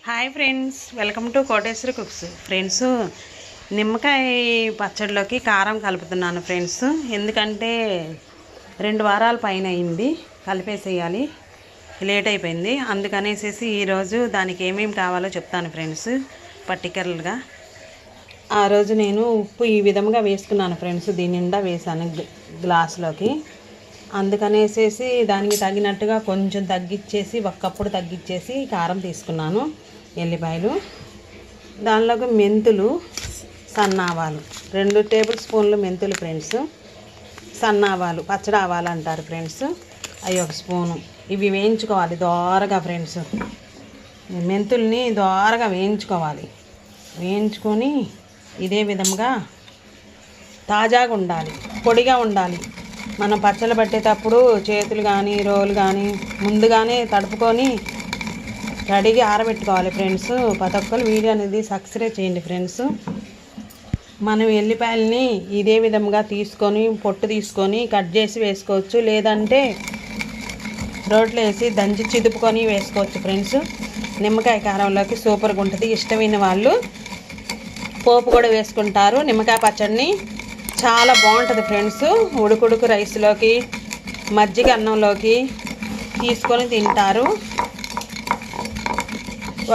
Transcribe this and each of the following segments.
Hi friends, welcome to Koteswari cooks. Friends, నిమ్మకాయ పచ్చడిలోకి కారం కలుపుతున్నాను ఫ్రెండ్స్. ఎందుకంటే 2 వారాల పైన అయింది, కలిపేసేయాలి, లేట్ అయిపోయింది. అందుకనేసి ఈరోజు దానికి ఏమేమి కావాలో చెప్తాను ఫ్రెండ్స్. పర్టికులర్గా ఆ రోజు నేను ఉప్పు ఈ విధంగా వేసుకున్నాను ఫ్రెండ్స్. దీని నిండా వేసాను గ్లాసులోకి. అందుకనేసి దానికి తగినట్టుగా కొంచెం తగ్గించేసి, ఒక్కప్పుడు తగ్గించేసి కారం తీసుకున్నాను. ఎల్లిపాయలు, దానిలోకి మెంతులు, సన్నావాలు 2 టేబుల్ స్పూన్లు మెంతులు ఫ్రెండ్స్. సన్నావాలు పచ్చడి ఆవాలు అంటారు ఫ్రెండ్స్, అవి 1 స్పూను. ఇవి వేయించుకోవాలి దోరగా ఫ్రెండ్స్. మెంతుల్ని దోరగా వేయించుకోవాలి. వేయించుకొని ఇదే విధంగా తాజాగా ఉండాలి, పొడిగా ఉండాలి. మనం పచ్చళ్ళు పట్టేటప్పుడు చేతులు కానీ రోలు కానీ ముందుగానే తడుపుకొని రెడీగా ఆరబెట్టుకోవాలి ఫ్రెండ్స్. ప్రతి ఒక్కరు వీడియో అనేది సబ్స్క్రైబ్ చేయండి ఫ్రెండ్స్. మనం ఎల్లిపాయలని ఇదే విధంగా తీసుకొని పొట్టు తీసుకొని కట్ చేసి వేసుకోవచ్చు, లేదంటే రోట్లో వేసి దంచి చిదుపుకొని వేసుకోవచ్చు ఫ్రెండ్స్. నిమ్మకాయ కారంలోకి సూపర్గా ఉంటుంది. ఇష్టమైన వాళ్ళు పోపు కూడా వేసుకుంటారు. నిమ్మకాయ పచ్చడిని చాలా బాగుంటుంది ఫ్రెండ్స్. ఉడుకుడుకు రైస్లోకి, మజ్జిగ అన్నంలోకి తీసుకొని తింటారు.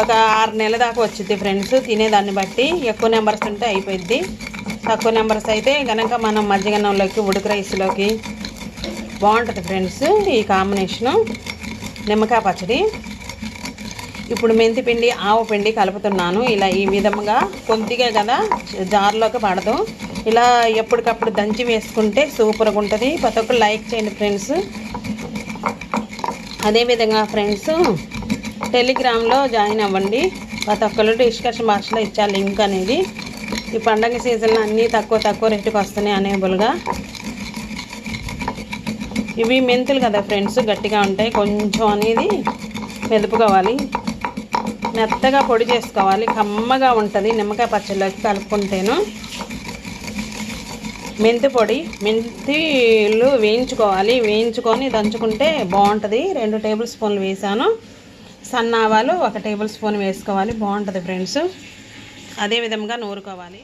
ఒక 6 నెలల దాకా వచ్చింది ఫ్రెండ్స్, తినేదాన్ని బట్టి. ఎక్కువ నెంబర్స్ ఉంటే అయిపోద్ది, తక్కువ నెంబర్స్ అయితే కనుక మనం మజ్జిగ అన్నంలోకి, ఉడుకు రైస్లోకి బాగుంటుంది ఫ్రెండ్స్ ఈ కాంబినేషను నిమ్మకాయ పచ్చడి. ఇప్పుడు మెంతి పిండి, ఆవు పిండి కలుపుతున్నాను. ఇలా ఈ విధంగా కొద్దిగా కదా, జార్లోకి పడదు. ఇలా ఎప్పటికప్పుడు దంచి వేసుకుంటే సూపర్గా ఉంటుంది. ప్రతి ఒక్కరు లైక్ చేయండి ఫ్రెండ్స్. అదేవిధంగా ఫ్రెండ్స్, టెలిగ్రామ్లో జాయిన్ అవ్వండి. ప్రతి ఒక్కరు డిస్కషన్ బాక్స్లో ఇచ్చా లింక్ అనేది. ఈ పండగ సీజన్లో అన్నీ తక్కువ రేటుకి వస్తున్నాయి అనేబుల్గా. ఇవి మెంతులు కదా ఫ్రెండ్స్, గట్టిగా ఉంటాయి. కొంచెం అనేది మెదుపుకోవాలి, మెత్తగా పొడి చేసుకోవాలి. కమ్మగా ఉంటుంది నిమ్మకాయ పచ్చళ్ళకి కలుపుకుంటేను. మెంతి పొడి, మెంతిలు వేయించుకోవాలి. వేయించుకొని దంచుకుంటే బాగుంటుంది. 2 టేబుల్ స్పూన్లు వేసాను. సన్నావాలు 1 టేబుల్ స్పూన్ వేసుకోవాలి, బాగుంటుంది ఫ్రెండ్స్. అదేవిధంగా నూరుకోవాలి.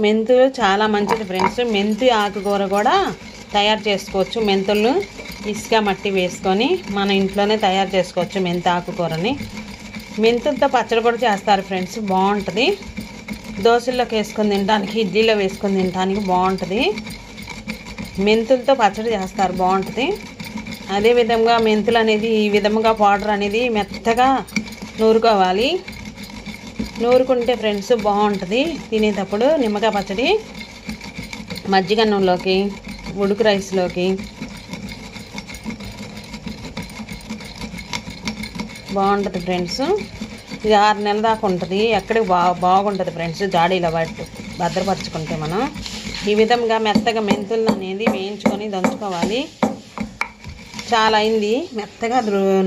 మెంతులు చాలా మంచిది ఫ్రెండ్స్. మెంతి ఆకుకూర కూడా తయారు చేసుకోవచ్చు. మెంతులను ఇసుక మట్టి వేసుకొని మన ఇంట్లోనే తయారు చేసుకోవచ్చు మెంతి ఆకుకూరని. మెంతులతో పచ్చడి కూడా చేస్తారు ఫ్రెండ్స్, బాగుంటుంది. దోశల్లోకి వేసుకొని తినడానికి, ఇడ్లీలో వేసుకొని తినడానికి బాగుంటుంది. మెంతులతో పచ్చడి చేస్తారు, బాగుంటుంది. అదేవిధంగా మెంతులు అనేది ఈ విధంగా పౌడర్ అనేది మెత్తగా నూరుకోవాలి. నూరుకుంటే ఫ్రెండ్స్ బాగుంటుంది తినేటప్పుడు. నిమ్మకాయ పచ్చడి మజ్జిగ అన్నంలోకి, ఉడుకు రైస్లోకి బాగుంటుంది ఫ్రెండ్స్. ఇది 6 నెలల దాకా ఉంటుంది. ఎక్కడికి బాగుంటుంది ఫ్రెండ్స్, జాడీలో భద్రపరచుకుంటే మనం. ఈ విధంగా మెత్తగా మెంతులు అనేది వేయించుకొని దంచుకోవాలి. చాలా అయింది, మెత్తగా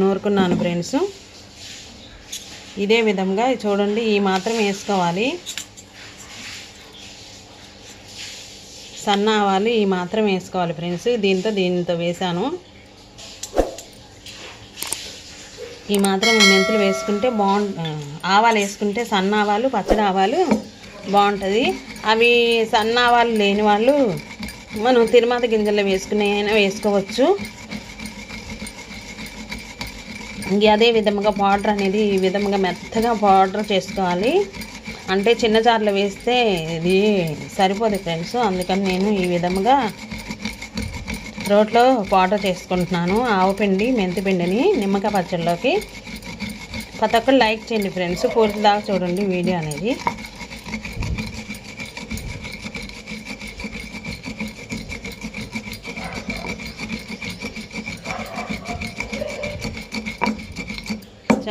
నూరుకున్నాను ఫ్రెండ్స్. ఇదే విధంగా చూడండి, ఈ మాత్రం వేసుకోవాలి. సన్న ఆవాలు ఈ మాత్రం వేసుకోవాలి ఫ్రెండ్స్. దీంతో వేసాను. ఈ మాత్రం మెంతులు వేసుకుంటే ఆవాలు వేసుకుంటే, సన్న ఆవాలు, పచ్చడి ఆవాలు బాగుంటుంది. అవి సన్న ఆవాలు లేని వాళ్ళు మనం తిరుమత గింజల్లో వేసుకునే అయినా వేసుకోవచ్చు. అదే విధంగా పౌడర్ అనేది ఈ విధంగా మెత్తగా పౌడర్ చేసుకోవాలి. అంటే చిన్న జార్లో వేస్తే ఇది సరిపోదు ఫ్రెండ్స్. అందుకని నేను ఈ విధంగా రోట్లో పౌడర్ చేసుకుంటున్నాను. ఆవు పిండి, మెంతి పిండిని నిమ్మకాయ పచ్చడిలోకి. ప్రతి ఒక్కరు లైక్ చేయండి ఫ్రెండ్స్, పూర్తి దాకా చూడండి వీడియో అనేది.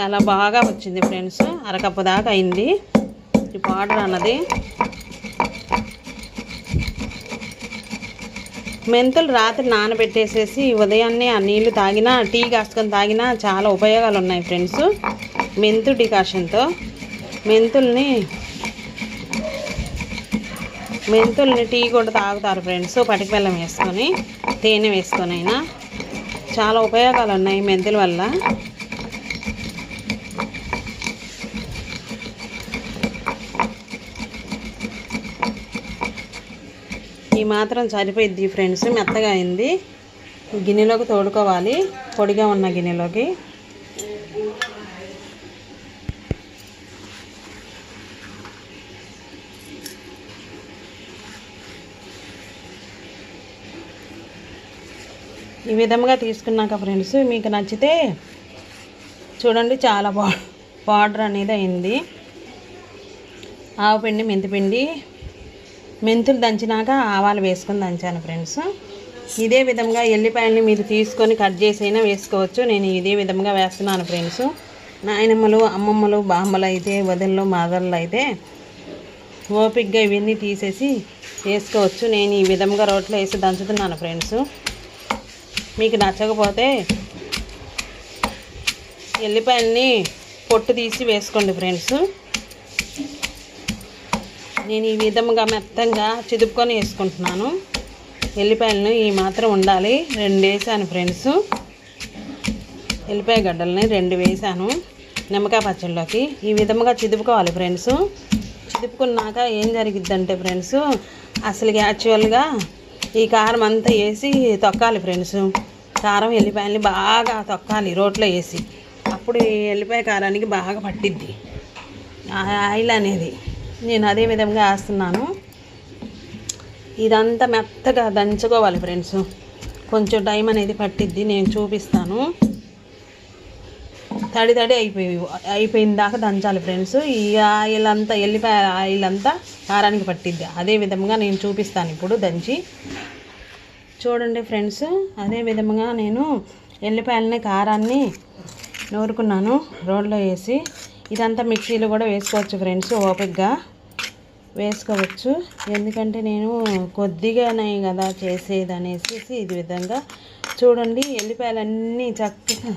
చాలా బాగా వచ్చింది ఫ్రెండ్స్. అరకప్పు దాకా అయింది ఈ పౌడర్ అన్నది. మెంతులు రాత్రి నానబెట్టేసేసి ఉదయాన్నే ఆ నీళ్లు తాగినా, టీ కాసుకొని తాగినా చాలా ఉపయోగాలు ఉన్నాయి ఫ్రెండ్స్. మెంతు డికాషన్తో మెంతుల్ని టీ కూడా తాగుతారు ఫ్రెండ్స్. పటిక బెల్లం వేసుకొని, తేనె వేసుకొని అయినా చాలా ఉపయోగాలు ఉన్నాయి మెంతుల వల్ల. మాత్రం సరిపోయిద్ది ఫ్రెండ్స్. మెత్తగా అయింది. గిన్నెలోకి తోడుకోవాలి, పొడిగా ఉన్న గిన్నెలోకి. ఈ విధంగా తీసుకున్నాక ఫ్రెండ్స్ మీకు నచ్చితే చూడండి, చాలా పౌడర్ అనేది అయింది. ఆవపిండి, మెంతిపిండి, మెంతులు దంచినాక ఆవాలు వేసుకొని దంచాను ఫ్రెండ్స్. ఇదే విధంగా ఎల్లిపాయలని మీరు తీసుకొని కట్ చేసి అయినా వేసుకోవచ్చు. నేను ఇదే విధంగా వేస్తున్నాను ఫ్రెండ్స్. నాయనమ్మలు, అమ్మమ్మలు, బామ్మలు అయితే, వదినలు, మాదళ్ళు అయితే ఓపిక్గా ఇవన్నీ తీసేసి వేసుకోవచ్చు. నేను ఈ విధంగా రోట్లో వేసి దంచుతున్నాను ఫ్రెండ్స్. మీకు నచ్చకపోతే ఎల్లిపాయల్ని పొట్టు తీసి వేసుకోండి ఫ్రెండ్స్. నేను ఈ విధంగా మెత్తంగా చిదుపుకొని వేసుకుంటున్నాను. ఎల్లిపాయలను ఈ మాత్రం ఉండాలి. 2 వేసాను ఫ్రెండ్స్. ఎల్లిపాయ గడ్డల్ని 2 వేసాను నిమ్మకాయ పచ్చడిలోకి. ఈ విధంగా చిదుపుకోవాలి ఫ్రెండ్స్. చిదుపుకున్నాక ఏం జరిగిద్దంటే ఫ్రెండ్స్, అసలు యాక్చువల్గా ఈ కారం అంతా వేసి తొక్కాలి ఫ్రెండ్స్. కారం ఎల్లిపాయలని బాగా తొక్కాలి రోట్లో వేసి. అప్పుడు ఈ ఎల్లిపాయ కారానికి బాగా పట్టిద్ది ఆయిల్ అనేది. నేను అదే విధంగా వేస్తున్నాను. ఇదంతా మెత్తగా దంచుకోవాలి ఫ్రెండ్స్. కొంచెం టైం అనేది పట్టిద్ది, నేను చూపిస్తాను. తడి అయిపోయిన దాకా దంచాలి ఫ్రెండ్స్. ఈ ఆయిల్ అంతా, ఎల్లిపాయ ఆయిల్ అంతా కారానికి పట్టిద్ది. అదే విధంగా నేను చూపిస్తాను ఇప్పుడు దంచి. చూడండి ఫ్రెండ్స్, అదే విధంగా నేను ఎల్లిపాయలని, కారాన్ని నూరుకున్నాను రోడ్లో వేసి. ఇదంతా మిక్సీలో కూడా వేసుకోవచ్చు ఫ్రెండ్స్, ఓపికగా వేసుకోవచ్చు. ఎందుకంటే నేను కొద్దిగానే కదా చేసేది అనేసి ఇది విధంగా చూడండి. ఎల్లిపాయలన్నీ చక్కగా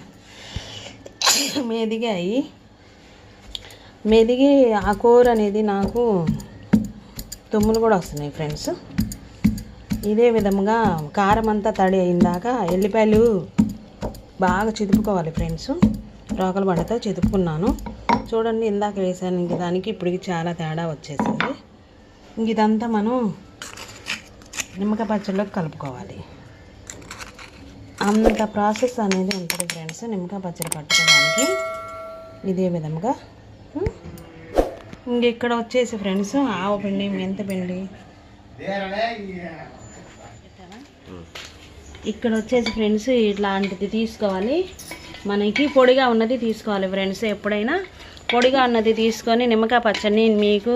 మెదిగి ఆ కూర అనేది నాకు తుమ్ములు కూడా వస్తున్నాయి ఫ్రెండ్స్. ఇదే విధంగా కారం అంతా తడి అయిందాక ఎల్లిపాయలు బాగా చిదుపుకోవాలి ఫ్రెండ్స్. రోకల బండతో చిదుపుకున్నాను. చూడండి, ఇందాక వేసాను ఇంక దానికి ఇప్పటికి చాలా తేడా వచ్చేసింది. ఇదంతా మనం నిమ్మకాయ పచ్చడిలోకి కలుపుకోవాలి. అంత ప్రాసెస్ అనేది ఉంటుంది ఫ్రెండ్స్ నిమ్మకాయ పచ్చడి పట్టుకోవడానికి. ఇదే విధంగా ఇంక ఇక్కడ వచ్చేసి ఫ్రెండ్స్ ఆవపిండి, మెంతిపిండి, ఇక్కడ వచ్చేసి ఫ్రెండ్స్ ఇట్లాంటిది తీసుకోవాలి. మనకి పొడిగా ఉన్నది తీసుకోవాలి ఫ్రెండ్స్. ఎప్పుడైనా పొడిగా ఉన్నది తీసుకొని నిమ్మకాయ పచ్చడిని మీకు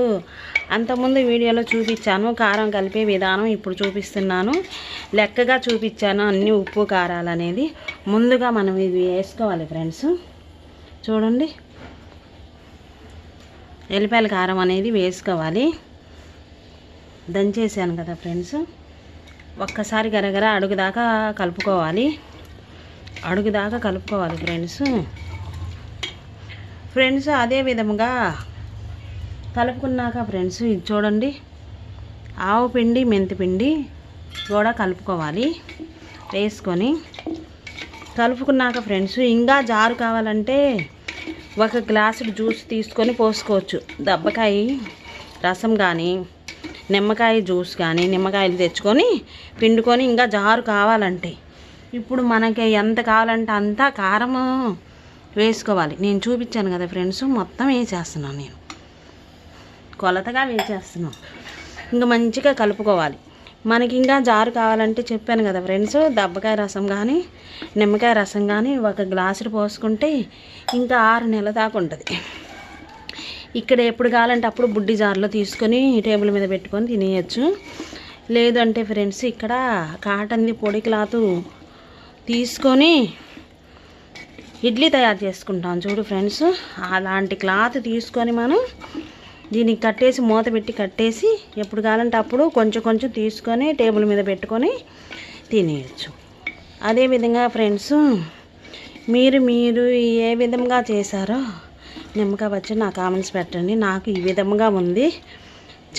అంతకుముందు వీడియోలో చూపించాను. కారం కలిపే విధానం ఇప్పుడు చూపిస్తున్నాను. లెక్కగా చూపించాను అన్ని ఉప్పు కారాలు అనేది. ముందుగా మనం ఇది వేసుకోవాలి ఫ్రెండ్స్. చూడండి, ఎల్లిపాయల కారం అనేది వేసుకోవాలి. దంచేసాను కదా ఫ్రెండ్స్. ఒక్కసారి గరగర అడుగుదాకా కలుపుకోవాలి. ఫ్రెండ్స్ అదే విధంగా కలుపుకున్నాక ఫ్రెండ్స్ ఇది చూడండి, ఆవపిండి, మెంతిపిండి కూడా కలుపుకోవాలి. వేసుకొని కలుపుకున్నాక ఫ్రెండ్స్ ఇంకా జారు కావాలంటే 1 గ్లాసు జ్యూస్ తీసుకొని పోసుకోవచ్చు. దబ్బకాయ రసం కానీ, నిమ్మకాయ జ్యూస్ కానీ, నిమ్మకాయలు తెచ్చుకొని పిండుకొని ఇంకా జారు కావాలంటే. ఇప్పుడు మనకి ఎంత కావాలంటే అంత కారం వేసుకోవాలి. నేను చూపించాను కదా ఫ్రెండ్స్, మొత్తం వేసేస్తున్నాను. నేను కొలతగా వేసేస్తున్నాను. ఇంకా మంచిగా కలుపుకోవాలి. మనకి ఇంకా జారు కావాలంటే చెప్పాను కదా ఫ్రెండ్స్, దబ్బకాయ రసం కానీ, నిమ్మకాయ రసం కానీ 1 గ్లాసు పోసుకుంటే ఇంకా 6 నెలల దాకా ఉంటుంది. ఇక్కడ ఎప్పుడు కావాలంటే అప్పుడు బుడ్డి జార్లో తీసుకొని టేబుల్ మీద పెట్టుకొని తినేయచ్చు. లేదు అంటే ఫ్రెండ్స్ ఇక్కడ కాటన్ది పొడి క్లాత్ తీసుకొని ఇడ్లీ తయారు చేసుకుంటాం చూడు ఫ్రెండ్స్. అలాంటి క్లాత్ తీసుకొని మనం దీనికి కట్టేసి, మూత పెట్టి కట్టేసి ఎప్పుడు కావాలంటే అప్పుడు కొంచెం కొంచెం తీసుకొని టేబుల్ మీద పెట్టుకొని తినేయచ్చు. అదేవిధంగా ఫ్రెండ్స్ మీరు ఏ విధంగా చేశారో నిమ్మకాయ పచ్చడి నా కామెంట్స్ పెట్టండి. నాకు ఈ విధంగా ఉంది.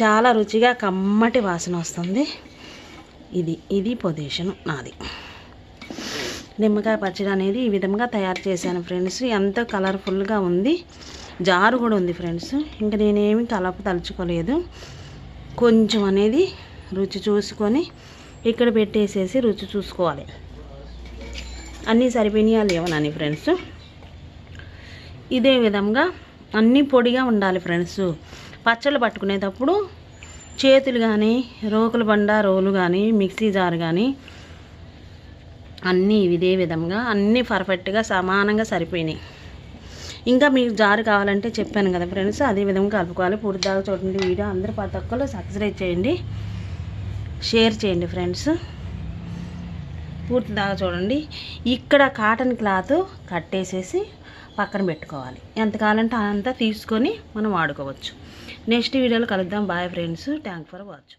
చాలా రుచిగా కమ్మటి వాసన వస్తుంది. ఇది పొజిషన్ నాది. నిమ్మకాయ పచ్చడి అనేది ఈ విధంగా తయారు చేశాను ఫ్రెండ్స్. ఎంతో కలర్ఫుల్గా ఉంది. జారు కూడా ఉంది ఫ్రెండ్స్. ఇంకా నేనేమి తలుచుకోలేదు. కొంచెం అనేది రుచి చూసుకొని ఇక్కడ పెట్టేసేసి రుచి చూసుకోవాలి. అన్నీ సరిపోయినాయా లేవనని ఫ్రెండ్స్. ఇదే విధంగా అన్నీ పొడిగా ఉండాలి ఫ్రెండ్స్. పచ్చళ్ళు పట్టుకునేటప్పుడు చేతులు కానీ, రోకుల బండ రోలు కానీ, మిక్సీ జార్ కానీ అన్నీ ఇదే విధంగా అన్నీ పర్ఫెక్ట్గా సమానంగా సరిపోయినాయి. ఇంకా మీకు జారు కావాలంటే చెప్పాను కదా ఫ్రెండ్స్, అదే విధంగా కలుపుకోవాలి. పూర్తి దాకా చూడండి వీడియో. అందరూ ప్రతి ఒక్కరు సబ్స్క్రైబ్ చేయండి, షేర్ చేయండి ఫ్రెండ్స్. పూర్తి దాకా చూడండి. ఇక్కడ కాటన్ క్లాత్ కట్టేసేసి పక్కన పెట్టుకోవాలి. ఎంత కావాలంటే అంతా తీసుకొని మనం వాడుకోవచ్చు. నెక్స్ట్ వీడియోలో కలుద్దాం. Bye friends. Thank for watch.